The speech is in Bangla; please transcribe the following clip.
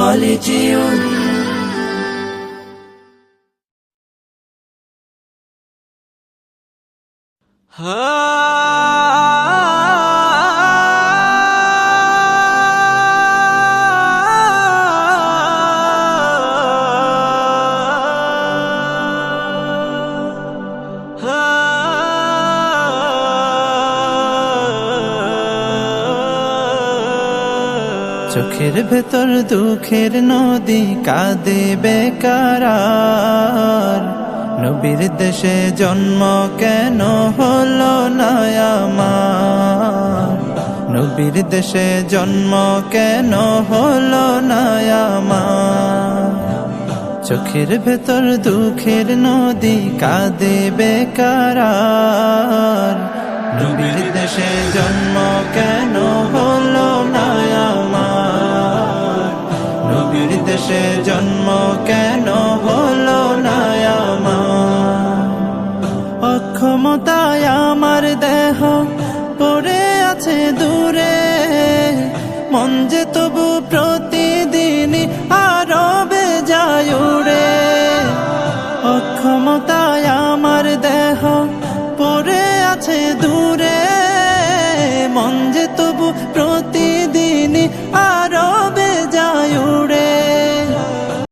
خالدون চোখের ভেতর দুঃখের নদী কাঁদে বেকারার, নবীর দেশে জন্ম কেন হলো না আমার, নবীর দেশে জন্ম কেন হলো না আমার। চোখের ভেতর দুঃখের নদী কাঁদে বেকারার, নবীর দেশে জন্ম কেন হলো না আমার, নবীর দেশে জন্ম কেন হলো না আমার। অক্ষমতায় আমার দেহ পড়ে আছে দূরে, মন যে তবু প্রতিদিন আরো বেজায় উড়ে। অক্ষমতায় আমার দেহ পড়ে আছে দূরে, মন যে